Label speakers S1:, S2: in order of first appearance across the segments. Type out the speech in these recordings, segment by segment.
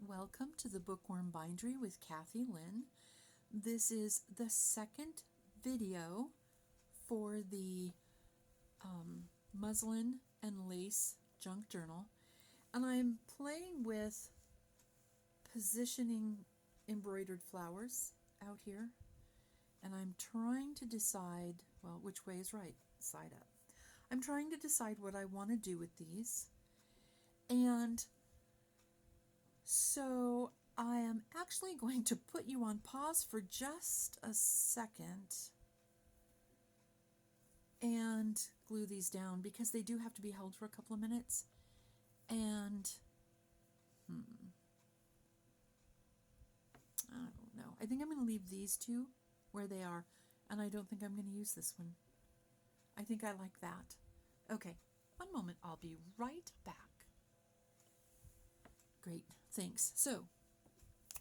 S1: Welcome to the Bookworm Bindery with Cathy-Lynn. This is the second video for the muslin and lace junk journal, and I'm playing with positioning embroidered flowers out here, and I'm trying to decide, well, which way is right, side up. I'm trying to decide what I want to do with these, and so I am actually going to put you on pause for just a second and glue these down because they do have to be held for a couple of minutes. And I don't know. I think I'm going to leave these two where they are, and I don't think I'm going to use this one. I think I like that. Okay, one moment. I'll be right back. Great, thanks. So,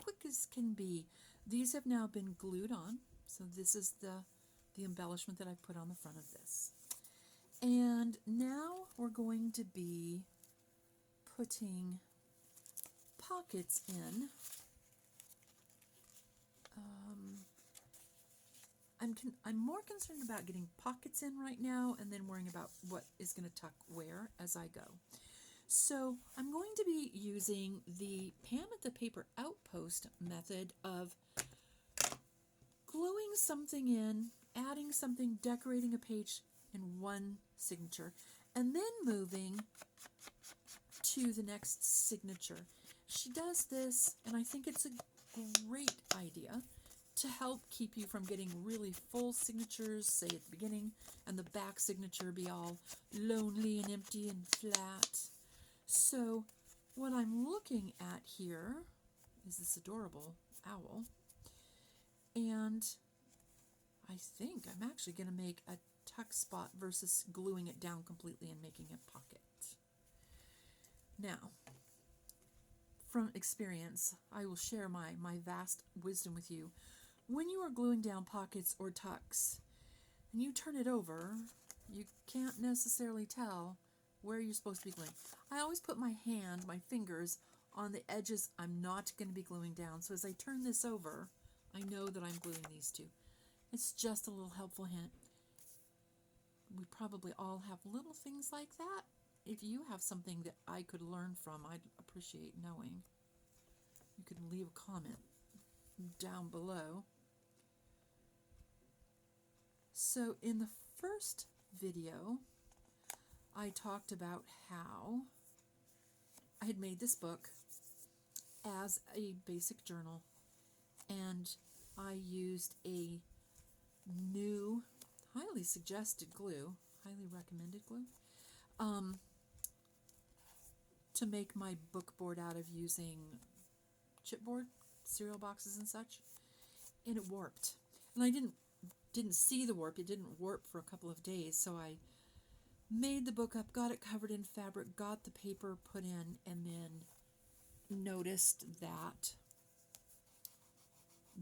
S1: quick as can be, these have now been glued on. So this is the embellishment that I put on the front of this. And now we're going to be putting pockets in. I'm more concerned about getting pockets in right now and then worrying about what is going to tuck where as I go. So I'm going to be using the Pam at the Paper Outpost method of gluing something in, adding something, decorating a page in one signature, and then moving to the next signature. She does this, and I think it's a great idea to help keep you from getting really full signatures, say at the beginning, and the back signature be all lonely and empty and flat. So what I'm looking at here is this adorable owl, and I think I'm actually going to make a tuck spot versus gluing it down completely and making a pocket. Now, from experience, I will share my vast wisdom with you. When you are gluing down pockets or tucks, and you turn it over, you can't necessarily tell where you're supposed to be gluing. I always put my fingers on the edges I'm not going to be gluing down. So as I turn this over, I know that I'm gluing these two. It's just a little helpful hint. We probably all have little things like that. If you have something that I could learn from, I'd appreciate knowing. You can leave a comment down below. So in the first video, I talked about how I had made this book as a basic journal, and I used a new, highly suggested glue, highly recommended glue, to make my book board out of using chipboard, cereal boxes and such, and it warped. And I didn't see the warp. It didn't warp for a couple of days, so I made the book up, got it covered in fabric, got the paper put in, and then noticed that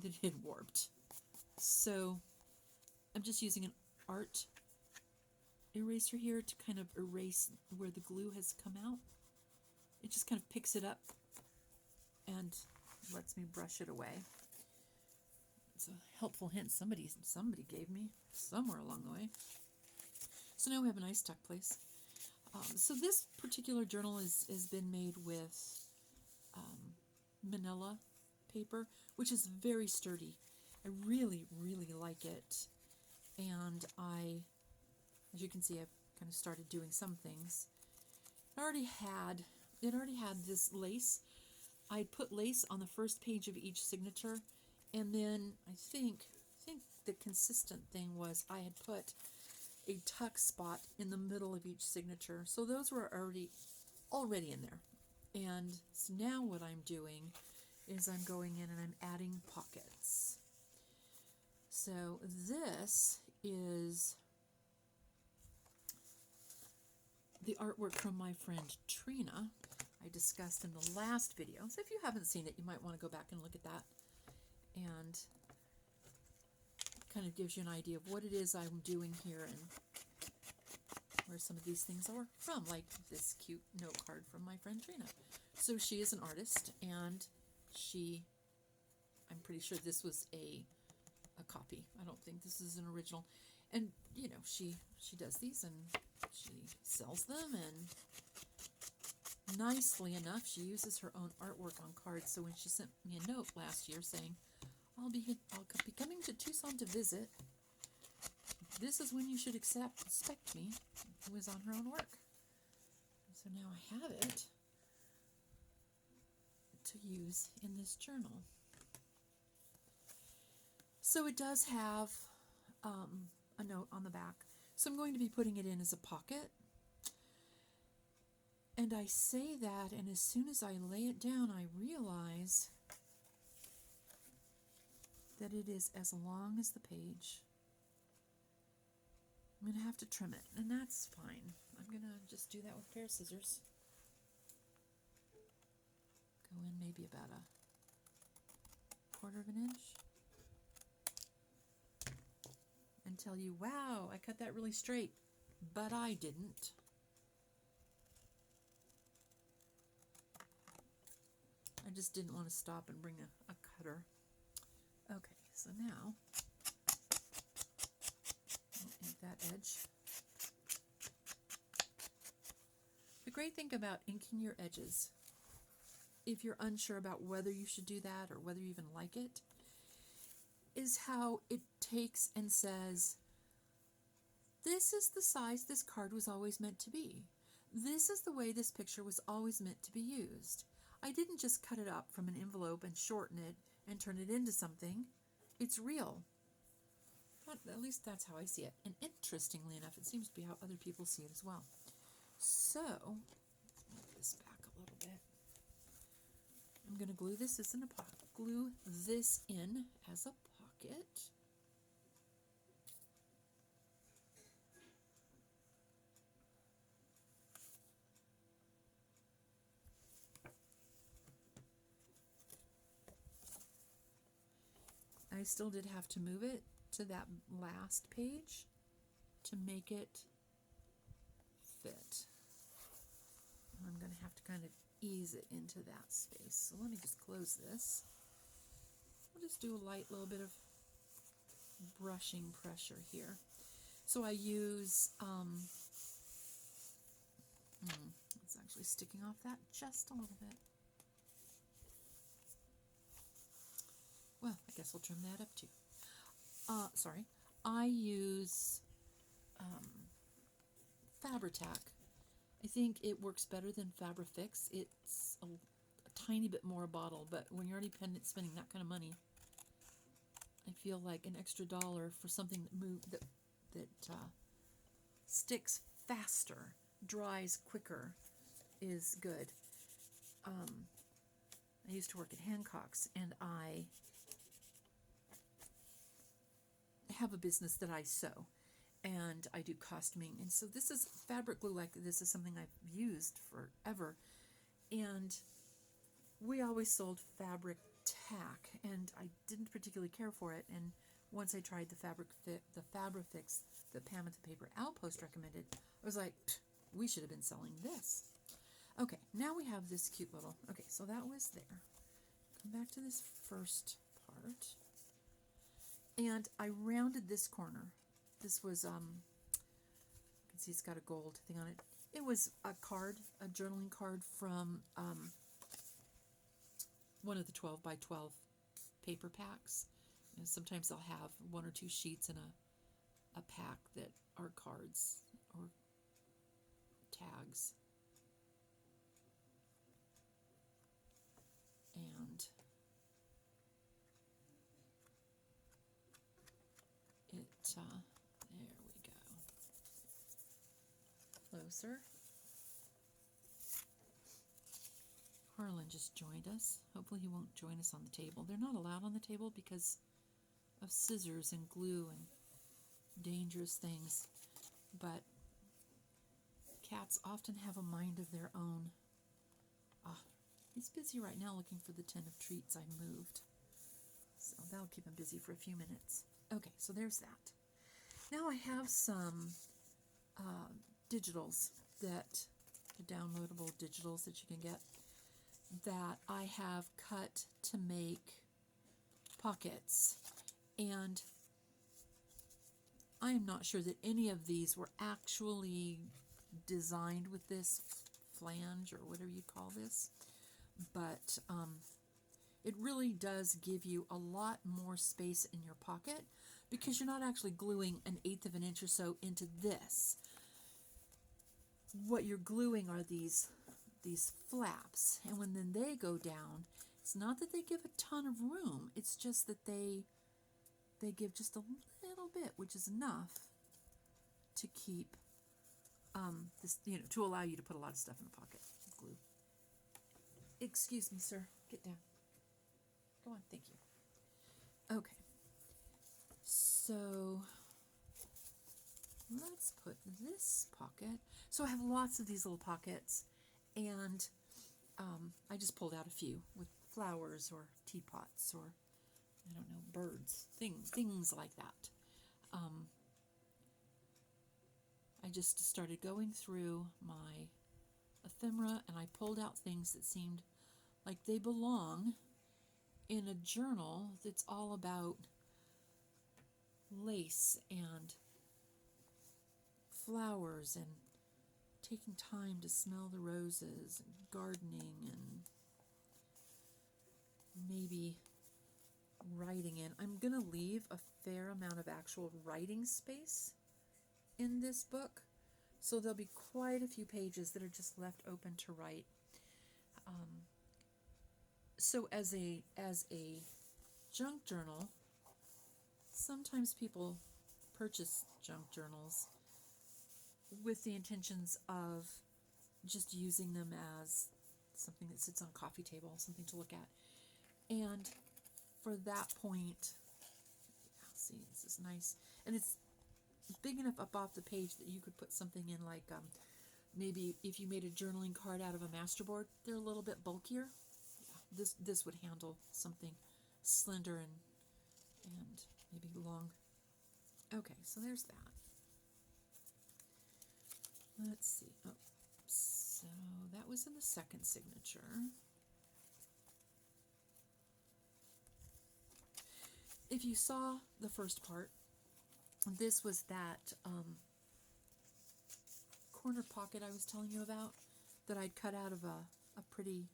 S1: it had warped. So I'm just using an art eraser here to kind of erase where the glue has come out. It just kind of picks it up and lets me brush it away. It's a helpful hint somebody gave me somewhere along the way. So now we have a nice tuck place. So this particular journal has been made with manila paper, which is very sturdy. I really, really like it. And as you can see, I've kind of started doing some things. It already had this lace. I'd put lace on the first page of each signature, and then I think the consistent thing was I had put a tuck spot in the middle of each signature. So those were already in there. And so now what I'm doing is I'm going in and I'm adding pockets. So this is the artwork from my friend Trina I discussed in the last video. So if you haven't seen it, you might want to go back and look at that. And kind of gives you an idea of what it is I'm doing here and where some of these things are from, like this cute note card from my friend Trina. So she is an artist, and I'm pretty sure this was a copy. I don't think this is an original. And, you know, she does these, and she sells them, and nicely enough, she uses her own artwork on cards. So when she sent me a note last year saying, I'll be coming to Tucson to visit, this is when you should expect me, it was on her own work. So now I have it to use in this journal. So it does have a note on the back. So I'm going to be putting it in as a pocket. And I say that, and as soon as I lay it down, I realize that it is as long as the page. I'm going to have to trim it, and that's fine. I'm going to just do that with a pair of scissors. Go in maybe about a 1/4 inch. And tell you, wow, I cut that really straight, but I didn't. I just didn't want to stop and bring a cutter. Okay, so now I'll ink that edge. The great thing about inking your edges, if you're unsure about whether you should do that or whether you even like it, is how it takes and says, this is the size this card was always meant to be. This is the way this picture was always meant to be used. I didn't just cut it up from an envelope and shorten it and turn it into something. It's real. At least that's how I see it. And interestingly enough, it seems to be how other people see it as well. So, move this back a little bit. I'm going to glue this in a pocket. Glue this in as a pocket. I still did have to move it to that last page to make it fit. I'm going to have to kind of ease it into that space. So let me just close this. I'll just do a light little bit of brushing pressure here. So I use, it's actually sticking off that just a little bit. Well, I guess we'll trim that up too. Sorry. I use Fabri-Tac. I think it works better than Fabri-Fix. It's a tiny bit more a bottle, but when you're already spending that kind of money, I feel like an extra $1 for something that sticks faster, dries quicker, is good. I used to work at Hancock's, and I have a business that I sew, and I do costuming, and so this is fabric glue. Like this is something I've used forever, and we always sold Fabri-Tac, and I didn't particularly care for it. And once I tried the Fabri-Fix that Pam at the Paper Outpost recommended, I was like, we should have been selling this. Okay, now we have this cute little. Okay, so that was there. Come back to this first part. And I rounded this corner. This was, you can see it's got a gold thing on it. It was a card, a journaling card from one of the 12 by 12 paper packs. You know, sometimes they'll have 1 or 2 sheets in a pack that are cards or tags. And there we go. Closer. Harlan just joined us. Hopefully he won't join us on the table. They're not allowed on the table because of scissors and glue and dangerous things. But cats often have a mind of their own. He's busy right now looking for the tin of treats I moved. So that'll keep him busy for a few minutes. Okay, so there's that. Now I have some digitals that, the downloadable digitals that you can get, that I have cut to make pockets. And I am not sure that any of these were actually designed with this flange or whatever you call this, but it really does give you a lot more space in your pocket because you're not actually gluing 1/8 of an inch or so into this. What you're gluing are these flaps, and when then they go down, it's not that they give a ton of room, it's just that they give just a little bit, which is enough to keep this, to allow you to put a lot of stuff in the pocket. Glue. Excuse me, sir. Get down. Go on. Thank you. Okay. So let's put this pocket. So I have lots of these little pockets, and I just pulled out a few with flowers or teapots or, I don't know, birds, things like that. I just started going through my ephemera, and I pulled out things that seemed like they belong in a journal that's all about lace and flowers and taking time to smell the roses and gardening and maybe writing in. I'm going to leave a fair amount of actual writing space in this book, so there'll be quite a few pages that are just left open to write. So as a junk journal, sometimes people purchase junk journals with the intentions of just using them as something that sits on a coffee table, something to look at. And for that point, see, this is nice. And it's big enough up off the page that you could put something in, like maybe if you made a journaling card out of a masterboard, they're a little bit bulkier. Yeah, this would handle something slender and maybe long. Okay, so there's that. Let's see. Oh, so that was in the second signature. If you saw the first part, this was that corner pocket I was telling you about that I'd cut out of a pretty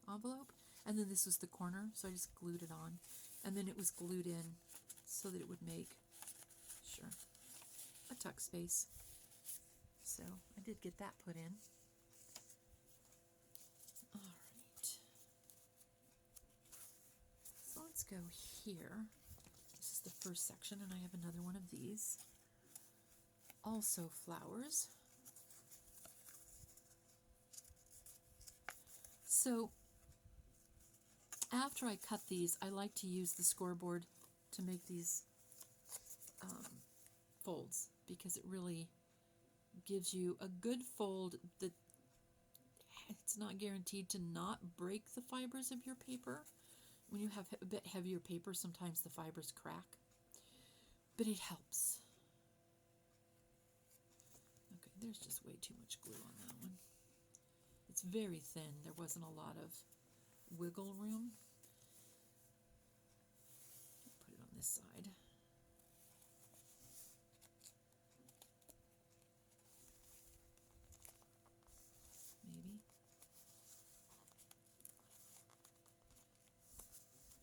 S1: envelope, and then this was the corner, so I just glued it on, and then it was glued in so that it would make, sure, a tuck space. So I did get that put in. All right. So let's go here. This is the first section, and I have another one of these. Also flowers. So after I cut these, I like to use the scoreboard to make these folds, because it really gives you a good fold that it's not guaranteed to not break the fibers of your paper. When you have a bit heavier paper, sometimes the fibers crack, but it helps. Okay, there's just way too much glue on that one. It's very thin. There wasn't a lot of wiggle room. Put it on this side. Maybe.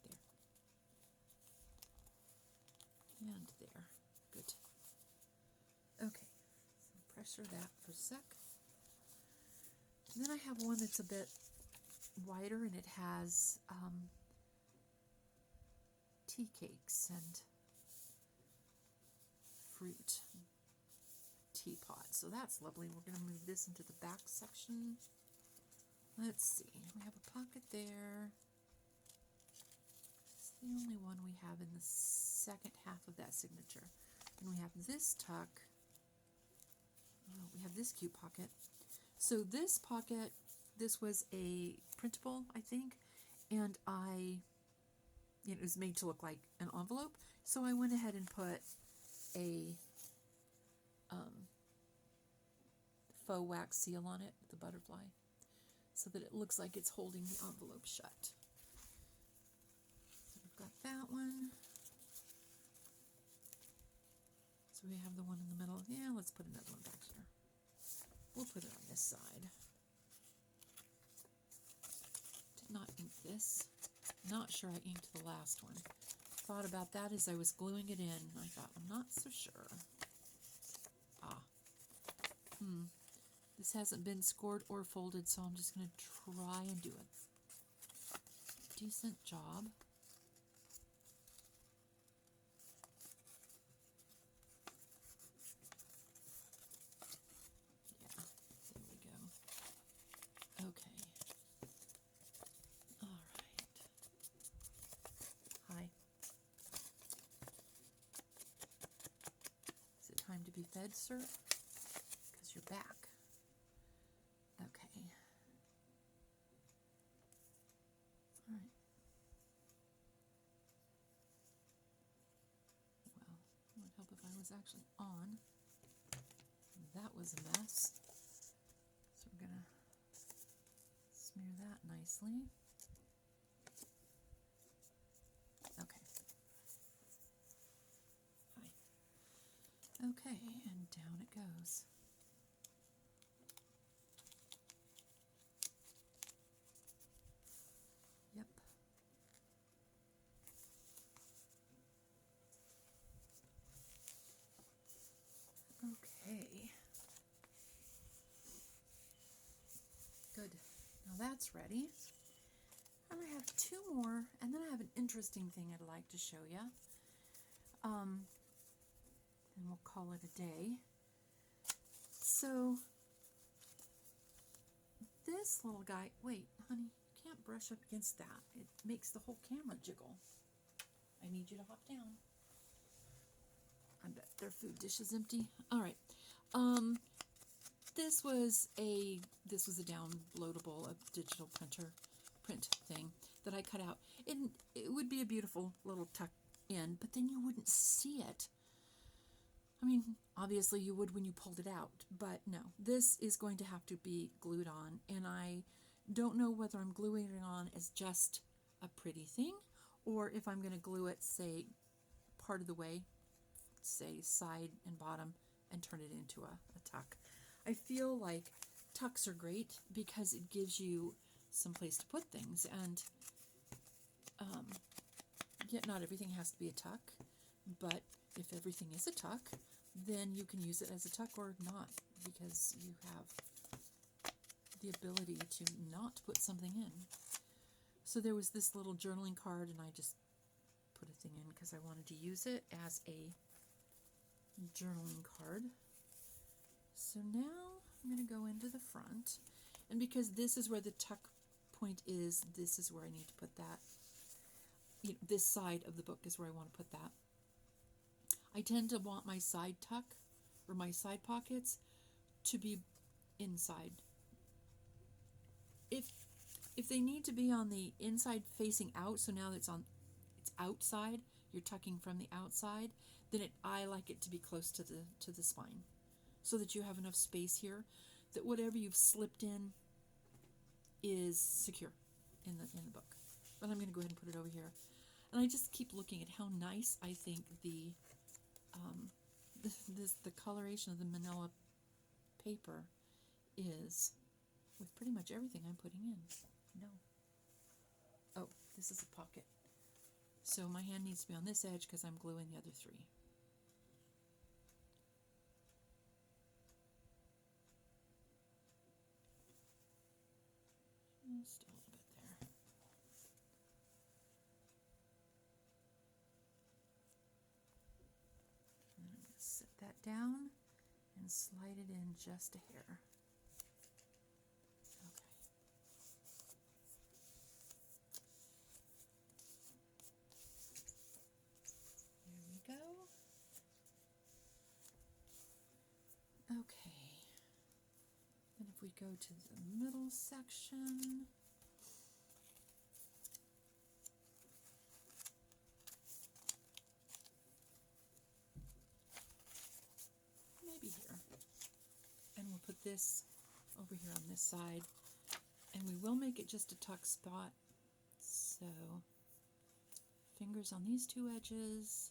S1: There. And there. Good. Okay. So pressure that for a sec. And then I have one that's a bit wider, and it has tea cakes and fruit teapot. So that's lovely. We're going to move this into the back section. Let's see. We have a pocket there. It's the only one we have in the second half of that signature. And we have this tuck. We have this cute pocket. So this pocket, this was a printable, I think, and it was made to look like an envelope. So I went ahead and put a faux wax seal on it, the butterfly, so that it looks like it's holding the envelope shut. So we've got that one. So we have the one in the middle. Yeah, let's put another one back here. We'll put it on this side. Did not ink this. Not sure I inked the last one. Thought about that as I was gluing it in. I thought, I'm not so sure. This hasn't been scored or folded, so I'm just going to try and do a decent job. Yeah, there we go. Okay. All right. Hi. Is it time to be fed, sir? Because you're back. Okay. All right. Well, it would help if I was actually on. That was a mess. So we're going to smear that nicely. Okay. Hi. Okay, and down it goes. Yep. Okay. Good. Now that's ready. I'm going to have two more, and then I have an interesting thing I'd like to show you. And we'll call it a day. So, this little guy, wait, honey, you can't brush up against that. It makes the whole camera jiggle. I need you to hop down. I bet their food dish is empty. All right. This was a downloadable, a digital print thing that I cut out. And it would be a beautiful little tuck in, but then you wouldn't see it. I mean, obviously you would when you pulled it out, but no, this is going to have to be glued on, and I don't know whether I'm gluing it on as just a pretty thing, or if I'm going to glue it, say, part of the way, say side and bottom, and turn it into a tuck. I feel like tucks are great because it gives you some place to put things, and yet not everything has to be a tuck, but if everything is a tuck, then you can use it as a tuck or not, because you have the ability to not put something in. So there was this little journaling card, and I just put a thing in because I wanted to use it as a journaling card. So now I'm going to go into the front, and because this is where the tuck point is, this is where I need to put that. You know, this side of the book is where I want to put that. I tend to want my side tuck, or my side pockets, to be inside. If they need to be on the inside facing out, so now it's outside, you're tucking from the outside, then I like it to be close to the spine, so that you have enough space here that whatever you've slipped in is secure in the book. But I'm going to go ahead and put it over here. And I just keep looking at how nice I think the coloration of the manila paper is with pretty much everything I'm putting in. No. Oh, this is a pocket. So my hand needs to be on this edge because I'm gluing the other three. Just a little bit there. And I'm going to set that down and slide it in just a hair. Okay. There we go. Okay. Then if we go to the middle section, maybe here. And we'll put this over here on this side, and we will make it just a tuck spot. So fingers on these two edges.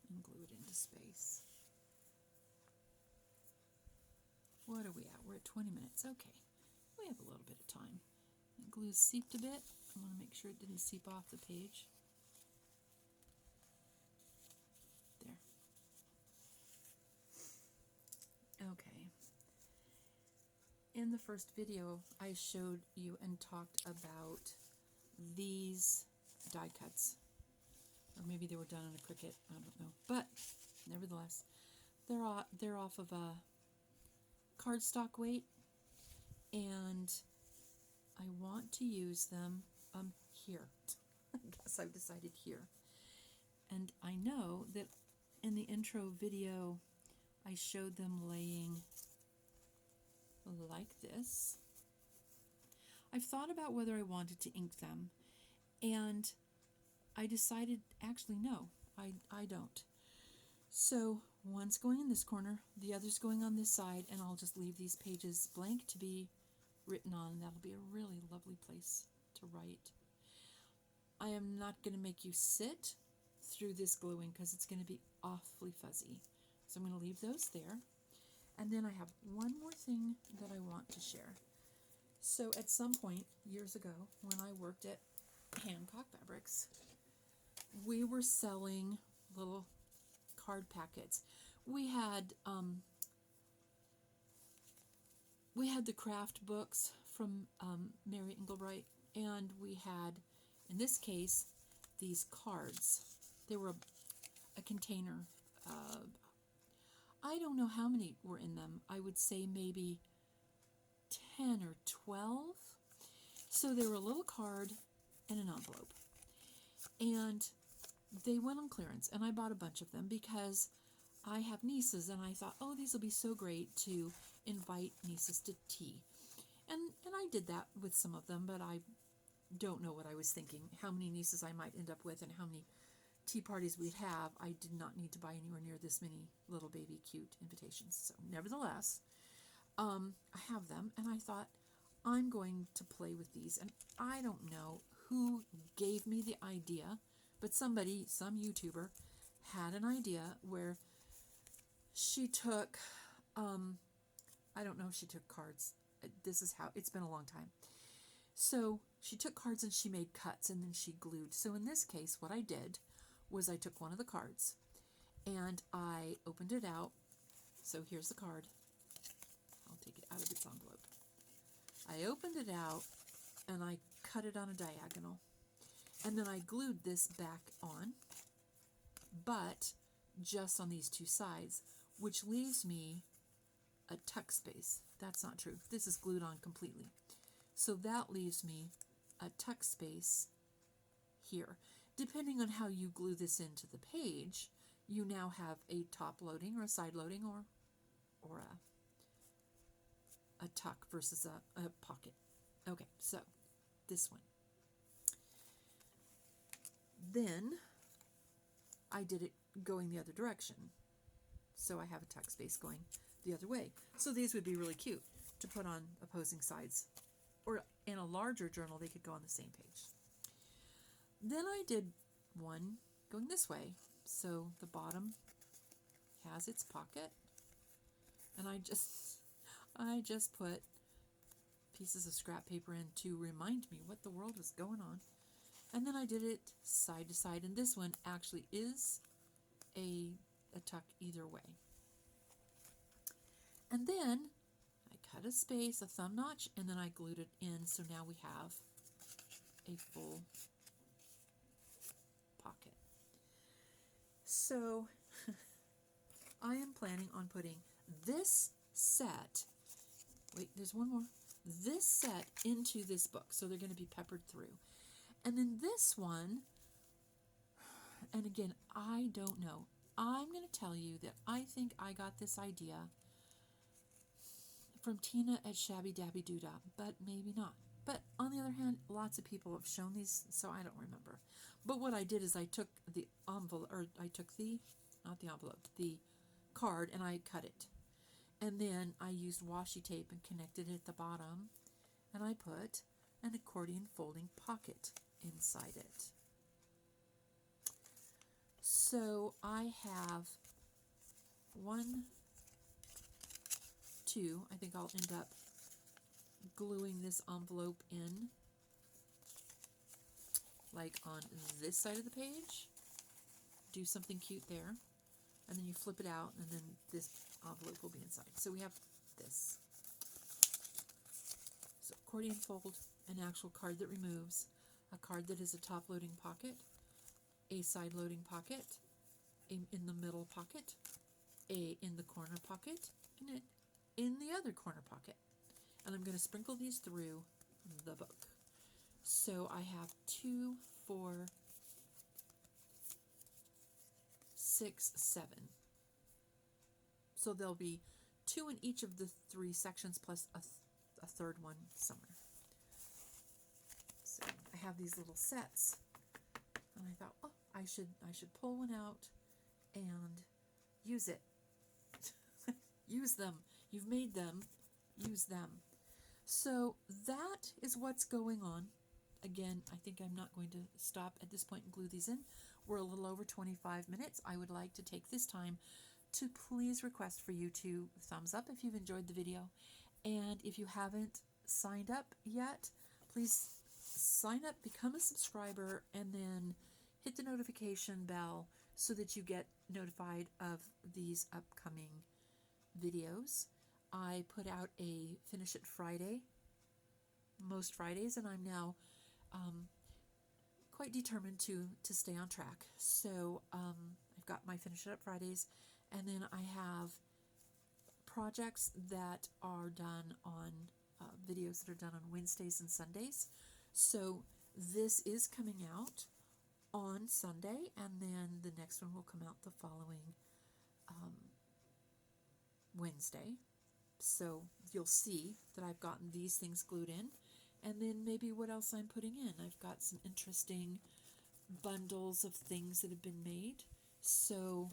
S1: And glue it into space. What are we at? We're at 20 minutes. Okay. We have a little bit of time. The glue seeped a bit. I want to make sure it didn't seep off the page. There. Okay. In the first video, I showed you and talked about these die cuts. Or maybe they were done on a Cricut. I don't know. But, nevertheless, they're off of a cardstock weight, and I want to use them here. I guess I've decided here. And I know that in the intro video I showed them laying like this. I've thought about whether I wanted to ink them, and I decided actually no, I don't. So one's going in this corner, the other's going on this side, and I'll just leave these pages blank to be written on. That'll be a really lovely place to write. I am not going to make you sit through this gluing because it's going to be awfully fuzzy. So I'm going to leave those there. And then I have one more thing that I want to share. So at some point, years ago, when I worked at Hancock Fabrics, we were selling little card packets. We had the craft books from Mary Engelbright, and we had, in this case, these cards. They were a container. I don't know how many were in them. I would say maybe 10 or 12. So they were a little card and an envelope. And they went on clearance, and I bought a bunch of them because I have nieces, and I thought, oh, these will be so great to invite nieces to tea. And I did that with some of them, but I don't know what I was thinking, how many nieces I might end up with and how many tea parties we'd have. I did not need to buy anywhere near this many little baby cute invitations. So nevertheless, I have them, and I thought, I'm going to play with these. And I don't know who gave me the idea, but somebody, some YouTuber, had an idea where she took, I don't know if she took cards. This is how, it's been a long time. So she took cards and she made cuts and then she glued. So in this case, what I did was I took one of the cards and I opened it out. So here's the card. I'll take it out of its envelope. I opened it out and I cut it on a diagonal. And then I glued this back on, but just on these two sides, which leaves me a tuck space. That's not true. This is glued on completely. So that leaves me a tuck space here. Depending on how you glue this into the page, you now have a top loading or a side loading or a tuck versus a pocket. Okay, so this one. Then I did it going the other direction. So I have a tuck space going the other way. So these would be really cute to put on opposing sides. Or in a larger journal, they could go on the same page. Then I did one going this way. So the bottom has its pocket. And I just put pieces of scrap paper in to remind me what the world was going on. And then I did it side to side, and this one actually is a tuck either way. And then I cut a space, a thumb notch, and then I glued it in, so now we have a full pocket. So I am planning on putting this set, wait, there's one more, this set into this book, so they're going to be peppered through. And then this one, and again, I don't know. I'm going to tell you that I think I got this idea from Tina at Shabby Dabby Doodah, but maybe not. But on the other hand, lots of people have shown these, so I don't remember. But what I did is I took the envelope, or I took the, not the envelope, the card, and I cut it. And then I used washi tape and connected it at the bottom, and I put an accordion folding pocket inside it. So I have 1, 2, I think I'll end up gluing this envelope in, like on this side of the page. Do something cute there, and then you flip it out, and then this envelope will be inside. So we have this. So accordion fold, an actual card that removes, a card that is a top loading pocket, a side loading pocket, a in the middle pocket, a in the corner pocket, and it in the other corner pocket. And I'm going to sprinkle these through the book. So I have 2, 4, 6, 7. So there'll be 2 in each of the 3 sections plus a third one somewhere. So I have these little sets, and I thought, oh, I should pull one out and use it. Use them. You've made them. Use them. So that is what's going on. Again, I think I'm not going to stop at this point and glue these in. We're a little over 25 minutes. I would like to take this time to please request for you to thumbs up if you've enjoyed the video. And if you haven't signed up yet, please sign up, become a subscriber, and then hit the notification bell so that you get notified of these upcoming videos. I put out a Finish It Friday most Fridays, and I'm now quite determined to stay on track. So I've got my Finish It Up Fridays, and then I have projects that are done on videos that are done on Wednesdays and Sundays. So this is coming out on Sunday, and then the next one will come out the following Wednesday. So you'll see that I've gotten these things glued in, and then maybe what else I'm putting in. I've got some interesting bundles of things that have been made, so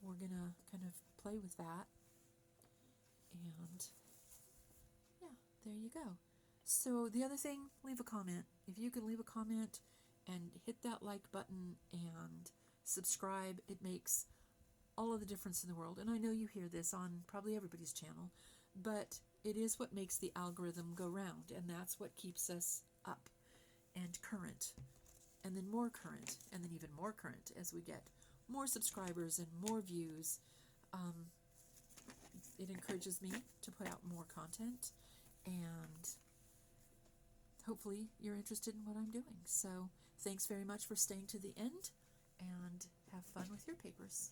S1: we're gonna kind of play with that. And yeah, there you go. So the other thing, leave a comment. If you can leave a comment and hit that like button and subscribe, it makes all of the difference in the world. And I know you hear this on probably everybody's channel, but it is what makes the algorithm go round, and that's what keeps us up and current, and then more current, and then even more current as we get more subscribers and more views. It encourages me to put out more content, and hopefully you're interested in what I'm doing. So thanks very much for staying to the end, and have fun with your papers.